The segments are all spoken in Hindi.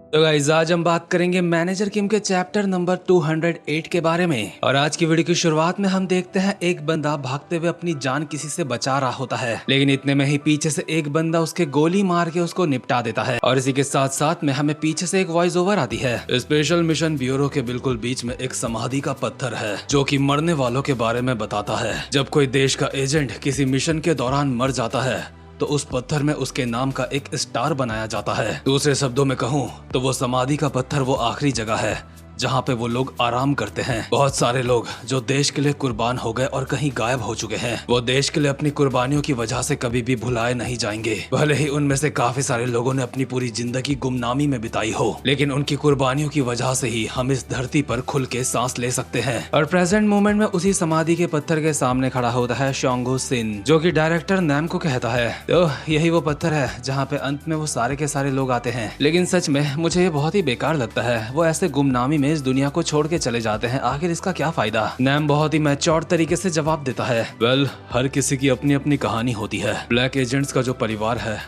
तो गाइस आज हम बात करेंगे मैनेजर किम के चैप्टर नंबर 208 के बारे में। और आज की वीडियो की शुरुआत में हम देखते हैं एक बंदा भागते हुए अपनी जान किसी से बचा रहा होता है, लेकिन इतने में ही पीछे से एक बंदा उसके गोली मार के उसको निपटा देता है। और इसी के साथ साथ में हमें पीछे से एक वॉइस ओवर आती है। स्पेशल मिशन ब्यूरो के बिल्कुल बीच में एक समाधि का पत्थर है जो कि मरने वालों के बारे में बताता है। जब कोई देश का एजेंट किसी मिशन के दौरान मर जाता है तो उस पत्थर में उसके नाम का एक स्टार बनाया जाता है। दूसरे शब्दों में कहूँ तो वो समाधि का पत्थर वो आखिरी जगह है जहाँ पे वो लोग आराम करते हैं। बहुत सारे लोग जो देश के लिए कुर्बान हो गए और कहीं गायब हो चुके हैं, वो देश के लिए अपनी कुर्बानियों की वजह से कभी भी भुलाए नहीं जाएंगे। भले ही उनमें से काफी सारे लोगों ने अपनी पूरी जिंदगी गुमनामी में बिताई हो, लेकिन उनकी कुर्बानियों की वजह से ही हम इस धरती पर खुल के सांस ले सकते हैं। और प्रेजेंट मोमेंट में उसी समाधि के पत्थर के सामने खड़ा होता है शोंगो सिन, जो की डायरेक्टर नैम को कहता है तो यही वो पत्थर है जहाँ पे अंत में वो सारे के सारे लोग आते हैं। लेकिन सच में मुझे ये बहुत ही बेकार लगता है, वो ऐसे गुमनामी में इस दुनिया को छोड़ के चले जाते हैं, आखिर इसका क्या फायदा। नैम बहुत ही मैच्योर तरीके से जवाब देता है, वेल हर किसी की अपनी अपनी कहानी होती है। ब्लैक एजेंट्स का जो परिवार है,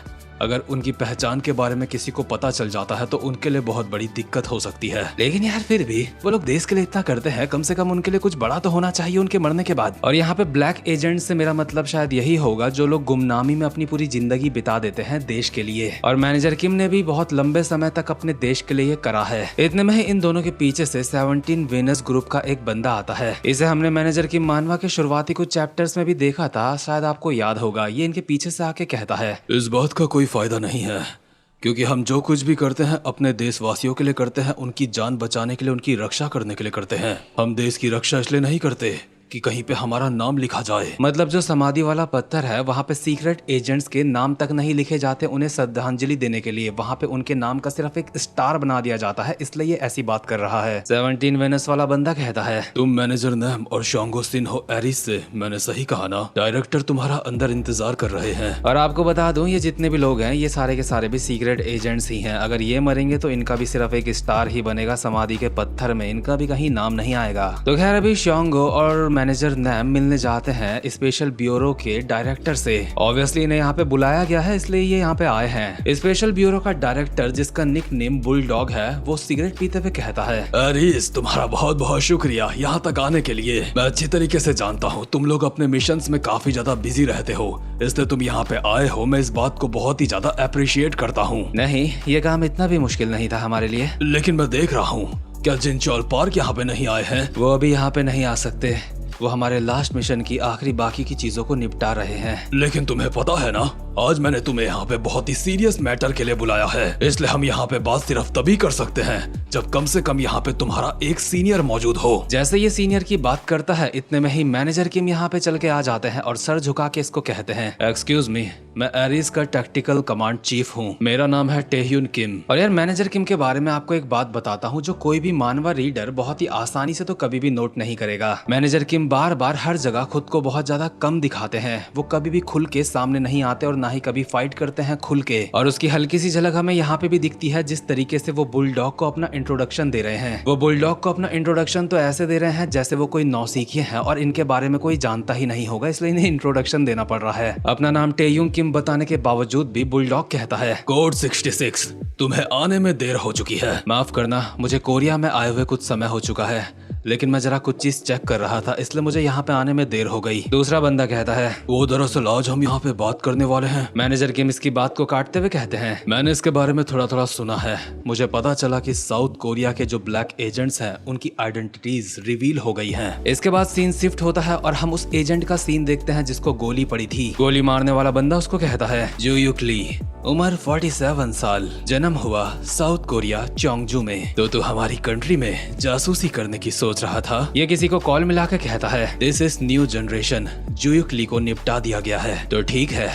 अगर उनकी पहचान के बारे में किसी को पता चल जाता है तो उनके लिए बहुत बड़ी दिक्कत हो सकती है। लेकिन यार फिर भी वो लोग देश के लिए इतना करते हैं, कम से कम उनके लिए कुछ बड़ा तो होना चाहिए उनके मरने के बाद। और यहाँ पे ब्लैक एजेंट से मेरा मतलब शायद यही होगा जो लोग गुमनामी में अपनी पूरी जिंदगी बिता देते हैं देश के लिए। और मैनेजर किम ने भी बहुत लंबे समय तक अपने देश के लिए करा है। इतने में ही इन दोनों के पीछे से 17 वेनस ग्रुप का एक बंदा आता है। इसे हमने मैनेजर किम मानवा के शुरुआती कुछ चैप्टर्स में भी देखा था, शायद आपको याद होगा। ये इनके पीछे से आके कहता है, इस बात का कोई फायदा नहीं है, क्योंकि हम जो कुछ भी करते हैं अपने देशवासियों के लिए करते हैं, उनकी जान बचाने के लिए, उनकी रक्षा करने के लिए करते हैं। हम देश की रक्षा इसलिए नहीं करते कि कहीं पे हमारा नाम लिखा जाए। मतलब जो समाधि वाला पत्थर है वहाँ पे सीक्रेट एजेंट्स के नाम तक नहीं लिखे जाते उन्हें श्रद्धांजलि देने के लिए, वहाँ पे उनके नाम का सिर्फ एक स्टार बना दिया जाता है, इसलिए ये ऐसी बात कर रहा है। 17 वेनस वाला बंदा कहता है, तुम मैनेजर नैम और शोंगो सिन हो एरिस से, मैंने सही कहा ना? डायरेक्टर तुम्हारा अंदर इंतजार कर रहे हैं। और आपको बता दूं ये जितने भी लोग हैं ये सारे के सारे भी सीक्रेट एजेंट्स ही हैं। अगर ये मरेंगे तो इनका भी सिर्फ एक स्टार ही बनेगा समाधि के पत्थर में, इनका भी कहीं नाम नहीं आएगा। तो खैर अभी शोंगो और मैनेजर नैम मिलने जाते हैं स्पेशल ब्यूरो के डायरेक्टर से। ऑब्वियसली इन्हें यहाँ पे बुलाया गया है, इसलिए ये यहाँ पे आए हैं। स्पेशल ब्यूरो का डायरेक्टर जिसका निक नेम बुलडॉग है, वो सिगरेट पीते हुए कहता है, अरीस तुम्हारा बहुत बहुत शुक्रिया यहाँ तक आने के लिए। मैं अच्छी तरीके से जानता हूँ तुम लोग अपने मिशंस में काफी ज्यादा बिजी रहते हो, इसलिए तुम यहाँ पे आए हो। मैं इस बात को बहुत ही ज्यादा अप्रिशिएट करता हूँ। नहीं, ये काम इतना भी मुश्किल नहीं था हमारे लिए। लेकिन मैं देख रहा हूँ क्या जिनचोल पार्क यहाँ पे नहीं आए हैं? वो अभी यहाँ पे नहीं आ सकते, वो हमारे लास्ट मिशन की आखिरी बाकी की चीजों को निपटा रहे हैं। लेकिन तुम्हें पता है ना, आज मैंने तुम्हें यहाँ पे बहुत ही सीरियस मैटर के लिए बुलाया है, इसलिए हम यहाँ पे बात सिर्फ तभी कर सकते हैं जब कम से कम यहाँ पे तुम्हारा एक सीनियर मौजूद हो। जैसे ये सीनियर की बात करता है, इतने में ही मैनेजर किम यहाँ पे चल के आ जाते हैं और सर झुका के इसको कहते हैं, एक्सक्यूज मी, मैं एरिस का टैक्टिकल कमांड चीफ हूँ, मेरा नाम है टेह्यून किम। और यार मैनेजर किम के बारे में आपको एक बात बताता हूँ जो कोई भी मानवा रीडर बहुत ही आसानी से तो कभी भी नोट नहीं करेगा। मैनेजर किम बार बार हर जगह खुद को बहुत ज्यादा कम दिखाते हैं, वो कभी भी खुल के सामने नहीं आते और ना ही कभी फाइट करते हैं खुल के। और उसकी हल्की सी झलक हमें यहाँ पे भी दिखती है जिस तरीके से वो बुलडॉग को अपना इंट्रोडक्शन दे रहे हैं। वो बुलडॉग को अपना इंट्रोडक्शन तो ऐसे दे रहे हैं जैसे वो कोई नौसिखिए हैं और इनके बारे में कोई जानता ही नहीं होगा, इसलिए इन्हें इंट्रोडक्शन देना पड़ रहा है। अपना नाम टेह्यून किम बताने के बावजूद भी बुलडॉग कहता है, कोड 66 तुम्हें आने में देर हो चुकी है। माफ करना, मुझे कोरिया में आए हुए कुछ समय हो चुका है, लेकिन मैं जरा कुछ चीज चेक कर रहा था, इसलिए मुझे यहाँ पे आने में देर हो गई। दूसरा बंदा कहता है, वो दरअसल आज हम यहाँ पे बात करने वाले हैं। मैनेजर किम इसकी बात को काटते हुए कहते हैं, मैंने इसके बारे में थोड़ा थोड़ा सुना है, मुझे पता चला कि साउथ कोरिया के जो ब्लैक एजेंट्स हैं उनकी आइडेंटिटीज रिवील हो गई हैं। इसके बाद सीन शिफ्ट होता है और हम उस एजेंट का सीन देखते हैं जिसको गोली पड़ी थी। गोली मारने वाला बंदा उसको कहता है, जुयुक ली, उम्र 47 साल, जन्म हुआ साउथ कोरिया चोंगजू में। तो तू हमारी कंट्री में जासूसी करने की सोच रहा था? ये किसी को कॉल मिला के कहता है, दिस इज न्यू जनरेशन, जुयुक ली को निपटा दिया गया है। तो ठीक है,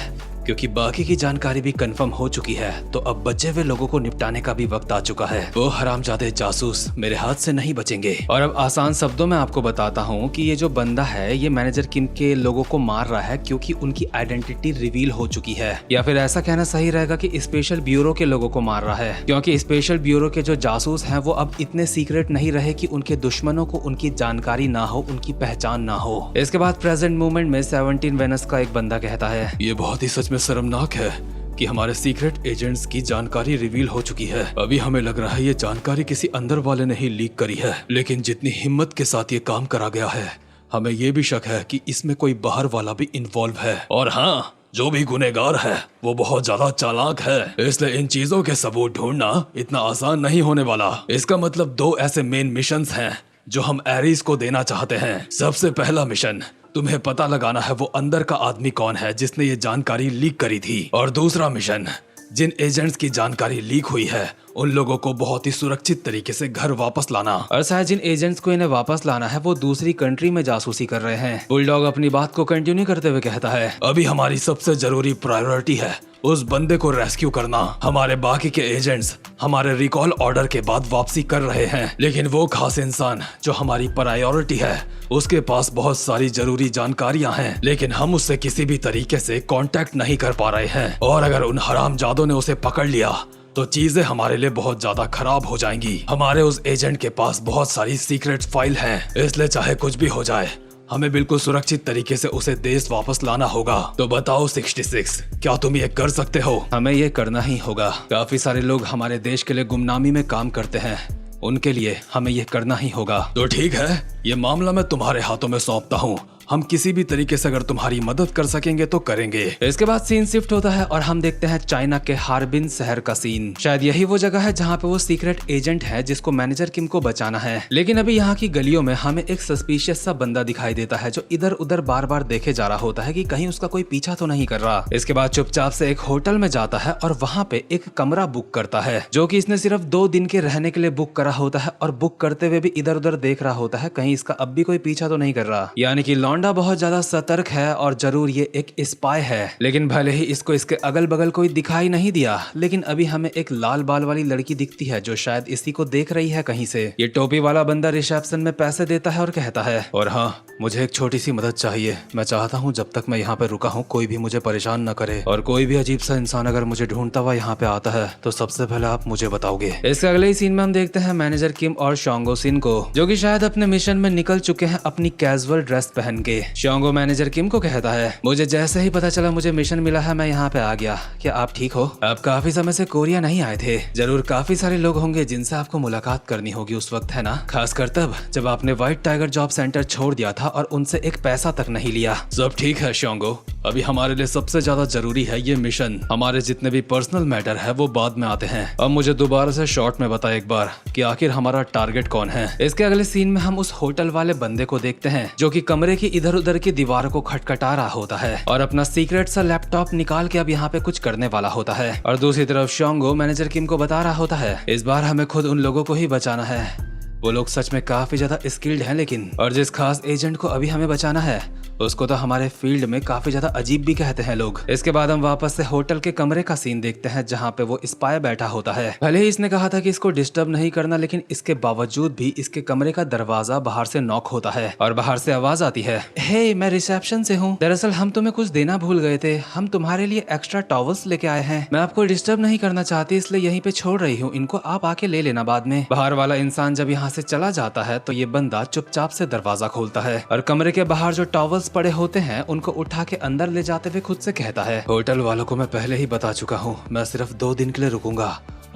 क्योंकि बाकी की जानकारी भी कंफर्म हो चुकी है, तो अब बचे हुए लोगों को निपटाने का भी वक्त आ चुका है। वो हरामजादे जासूस मेरे हाथ से नहीं बचेंगे। और अब आसान शब्दों में आपको बताता हूँ कि ये जो बंदा है ये मैनेजर किम के लोगों को मार रहा है क्योंकि उनकी आइडेंटिटी रिवील हो चुकी है, या फिर ऐसा कहना सही रहेगा कि स्पेशल ब्यूरो के लोगों को मार रहा है, क्योंकि स्पेशल ब्यूरो के जो जासूस हैं वो अब इतने सीक्रेट नहीं रहे कि उनके दुश्मनों को उनकी जानकारी ना हो, उनकी पहचान ना हो। इसके बाद प्रेजेंट मूवमेंट में 17 वेनस का एक बंदा कहता है, ये बहुत ही सच में शर्मनाक है कि हमारे सीक्रेट एजेंट्स की जानकारी रिवील हो चुकी है। अभी हमें लग रहा है ये जानकारी किसी अंदर वाले ने ही लीक करी है, लेकिन जितनी हिम्मत के साथ ये काम करा गया है, हमें ये भी शक है कि इसमें कोई बाहर वाला भी इन्वॉल्व है। और हाँ, जो भी गुनहगार है वो बहुत ज्यादा चालाक है, इसलिए इन चीजों के सबूत ढूंढना इतना आसान नहीं होने वाला। इसका मतलब 2 ऐसे मेन मिशंस हैं जो हम एरिस को देना चाहते हैं। सबसे पहला मिशन, तुम्हें पता लगाना है वो अंदर का आदमी कौन है जिसने ये जानकारी लीक करी थी। और दूसरा मिशन, जिन एजेंट्स की जानकारी लीक हुई है उन लोगों को बहुत ही सुरक्षित तरीके से घर वापस लाना। और शायद जिन एजेंट्स को इन्हें वापस लाना है वो दूसरी कंट्री में जासूसी कर रहे हैं। बुलडॉग अपनी बात को कंटिन्यू करते हुए कहता है, अभी हमारी सबसे जरूरी प्रायोरिटी है उस बंदे को रेस्क्यू करना। हमारे बाकी के एजेंट्स हमारे रिकॉल ऑर्डर के बाद वापसी कर रहे हैं, लेकिन वो खास इंसान जो हमारी प्रायोरिटी है उसके पास बहुत सारी जरूरी जानकारियां हैं, लेकिन हम उससे किसी भी तरीके से कांटेक्ट नहीं कर पा रहे हैं। और अगर उन हरामजादों ने उसे पकड़ लिया तो चीजें हमारे लिए बहुत ज्यादा खराब हो जाएंगी। हमारे उस एजेंट के पास बहुत सारी सीक्रेट फाइल हैं, इसलिए चाहे कुछ भी हो जाए हमें बिल्कुल सुरक्षित तरीके से उसे देश वापस लाना होगा। तो बताओ 66, क्या तुम ये कर सकते हो? हमें ये करना ही होगा। काफी सारे लोग हमारे देश के लिए गुमनामी में काम करते हैं, उनके लिए हमें ये करना ही होगा। तो ठीक है, ये मामला मैं तुम्हारे हाथों में सौंपता हूँ। हम किसी भी तरीके से अगर तुम्हारी मदद कर सकेंगे तो करेंगे। इसके बाद सीन शिफ्ट होता है और हम देखते हैं चाइना के हार्बिन शहर का सीन। शायद यही वो जगह है जहाँ पे वो सीक्रेट एजेंट है जिसको मैनेजर किम को बचाना है। लेकिन अभी यहाँ की गलियों में हमें एक सस्पिशियस सा बंदा दिखाई देता है जो इधर उधर बार बार देखे जा रहा होता है कि कहीं उसका कोई पीछा तो नहीं कर रहा। इसके बाद चुपचाप से एक होटल में जाता है और वहाँ पे एक कमरा बुक करता है जो कि इसने सिर्फ 2 दिन के रहने के लिए बुक करा होता है। और बुक करते हुए भी इधर उधर देख रहा होता है कहीं इसका अब भी कोई पीछा तो नहीं कर रहा। यानी कि लौंडा बहुत ज्यादा सतर्क है और जरूर ये एक स्पाई है। लेकिन भले ही इसको इसके अगल बगल कोई दिखाई नहीं दिया, लेकिन अभी हमें एक लाल बाल वाली लड़की दिखती है जो शायद इसी को देख रही है कहीं से। ये टोपी वाला बंदा रिसेप्शन में पैसे देता है और कहता है, और हाँ, मुझे एक छोटी सी मदद चाहिए। मैं चाहता हूँ जब तक मैं यहाँ पे रुका हूँ कोई भी मुझे परेशान न करे, और कोई भी अजीब सा इंसान अगर मुझे ढूंढता हुआ यहाँ पे आता है तो सबसे पहले आप मुझे बताओगे। इसके अगले ही सीन में हम देखते हैं मैनेजर किम और शोंगो सिन को, जो कि शायद अपने मिशन में निकल चुके हैं अपनी कैजुअल ड्रेस पहन के। शोंगो मैनेजर किम को कहता है, मुझे जैसे ही पता चला मुझे मिशन मिला है मैं यहाँ पे आ गया। क्या आप ठीक हो? आप काफी समय से कोरिया नहीं आए थे, जरूर काफी सारे लोग होंगे जिनसे आपको मुलाकात करनी होगी उस वक्त, है ना? खासकर तब जब आपने व्हाइट टाइगर जॉब सेंटर छोड़ दिया था और उनसे एक पैसा तक नहीं लिया। सब ठीक है शोंगो, अभी हमारे लिए सबसे ज्यादा जरूरी है ये मिशन। हमारे जितने भी पर्सनल मैटर है वो बाद में आते हैं। अब मुझे दोबारा से शॉर्ट में बता एक बार कि आखिर हमारा टारगेट कौन है। इसके अगले सीन में हम उस होटल वाले बंदे को देखते हैं जो कि कमरे की इधर उधर की दीवार को खटखटा रहा होता है और अपना सीक्रेट सा लैपटॉप निकाल के अब यहाँ पे कुछ करने वाला होता है। और दूसरी तरफ शोंगो मैनेजर किम को बता रहा होता है, इस बार हमें खुद उन लोगों को ही बचाना है। वो लोग सच में काफी ज्यादा स्किल्ड हैं, लेकिन और जिस खास एजेंट को अभी हमें बचाना है उसको तो हमारे फील्ड में काफी ज्यादा अजीब भी कहते हैं लोग। इसके बाद हम वापस से होटल के कमरे का सीन देखते हैं जहाँ पे वो स्पाई बैठा होता है। भले ही इसने कहा था कि इसको डिस्टर्ब नहीं करना, लेकिन इसके बावजूद भी इसके कमरे का दरवाजा बाहर से नॉक होता है और बाहर से आवाज आती है, हे मैं रिसेप्शन से हूँ, दरअसल हम तुम्हें कुछ देना भूल गए थे, हम तुम्हारे लिए एक्स्ट्रा टॉवल्स लेके आए हैं। मैं आपको डिस्टर्ब नहीं करना चाहती इसलिए यहीं पे छोड़ रही हूँ, इनको आप आके ले लेना बाद में। बाहर वाला इंसान जब यहाँ से चला जाता है तो ये बंदा चुपचाप से दरवाजा खोलता है और कमरे के बाहर जो टॉवल्स पड़े होते हैं उनको उठा के अंदर ले जाते हुए खुद से कहता है, होटल वालों को मैं पहले ही बता चुका हूँ मैं सिर्फ 2 दिन के लिए रुकूंगा,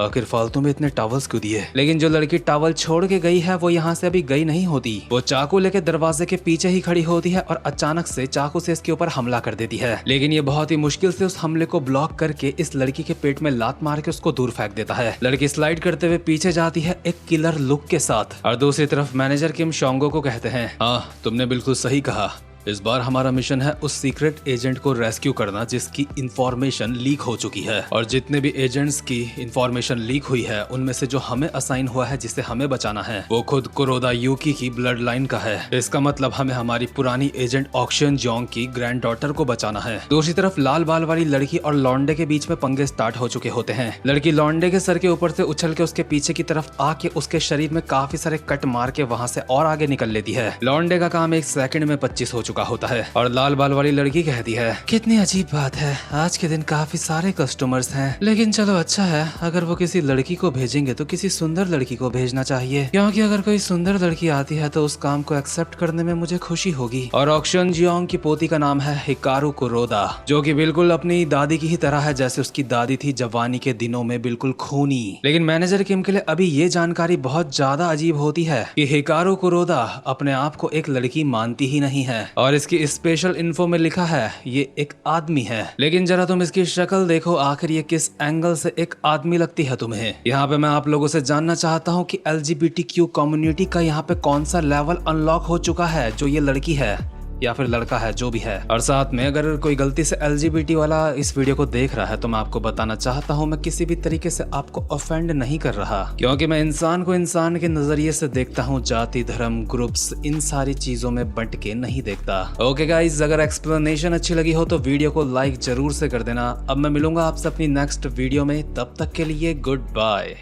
आखिर फालतू में इतने टॉवल्स क्यों दिए। लेकिन जो लड़की टॉवल छोड़ के गई है वो यहाँ से अभी गई नहीं होती। वो चाकू लेके दरवाजे के पीछे ही खड़ी होती है और अचानक से चाकू से इसके ऊपर हमला कर देती है। लेकिन ये बहुत ही मुश्किल से उस हमले को ब्लॉक करके इस लड़की के पेट में लात मार के उसको दूर फेंक देता है। लड़की स्लाइड करते हुए पीछे जाती है एक किलर लुक के साथ। और दूसरी तरफ मैनेजर किम शोंगो को कहते हैं, हाँ तुमने बिल्कुल सही कहा, इस बार हमारा मिशन है उस सीक्रेट एजेंट को रेस्क्यू करना जिसकी इंफॉर्मेशन लीक हो चुकी है। और जितने भी एजेंट्स की इंफॉर्मेशन लीक हुई है उनमें से जो हमें असाइन हुआ है जिसे हमें बचाना है वो खुद कुरोदा यूकी की ब्लड लाइन का है। इसका मतलब हमें हमारी पुरानी एजेंट ऑक्शन जोंग की ग्रैंड डॉटर को बचाना है। दूसरी तरफ लाल बाल वाली लड़की और लौंडे के बीच में पंगे स्टार्ट हो चुके होते हैं। लड़की लौंडे के सर के ऊपर से उछल के उसके पीछे की तरफ आके उसके शरीर में काफी सारे कट मार के वहाँ से और आगे निकल लेती है। लौंडे का काम 1 सेकंड में 25 हो चुका चुका होता है और लाल बाल वाली लड़की कहती है, कितनी अजीब बात है, आज के दिन काफी सारे कस्टमर्स हैं, लेकिन चलो अच्छा है, अगर वो किसी लड़की को भेजेंगे तो किसी सुंदर लड़की को भेजना चाहिए, क्योंकि अगर कोई सुंदर लड़की आती है तो उस काम को एक्सेप्ट करने में मुझे खुशी होगी। और ऑक्शन जियोंग की पोती का नाम है हिकारू कुरोदा, जो कि बिल्कुल अपनी दादी की ही तरह है जैसे उसकी दादी थी जवानी के दिनों में, बिल्कुल खूनी। लेकिन मैनेजर किम के लिए अभी ये जानकारी बहुत ज्यादा अजीब होती है कि हिकारू कुरोदा अपने आप को एक लड़की मानती ही नहीं है और इसकी स्पेशल इन्फो में लिखा है ये एक आदमी है। लेकिन जरा तुम इसकी शक्ल देखो, आखिर ये किस एंगल से एक आदमी लगती है तुम्हें। यहाँ पे मैं आप लोगों से जानना चाहता हूँ कि LGBTQ कम्युनिटी का यहाँ पे कौन सा लेवल अनलॉक हो चुका है जो ये लड़की है या फिर लड़का है, जो भी है। और साथ में अगर कोई गलती से LGBT वाला इस वीडियो को देख रहा है तो मैं आपको बताना चाहता हूँ मैं किसी भी तरीके से आपको ऑफेंड नहीं कर रहा, क्योंकि मैं इंसान को इंसान के नजरिए से देखता हूँ, जाति धर्म ग्रुप्स इन सारी चीजों में बंट के नहीं देखता। ओके गाइज, अगर एक्सप्लेनेशन अच्छी लगी हो तो वीडियो को लाइक जरूर से कर देना। अब मैं मिलूंगा आपसे अपनी नेक्स्ट वीडियो में, तब तक के लिए गुड बाय।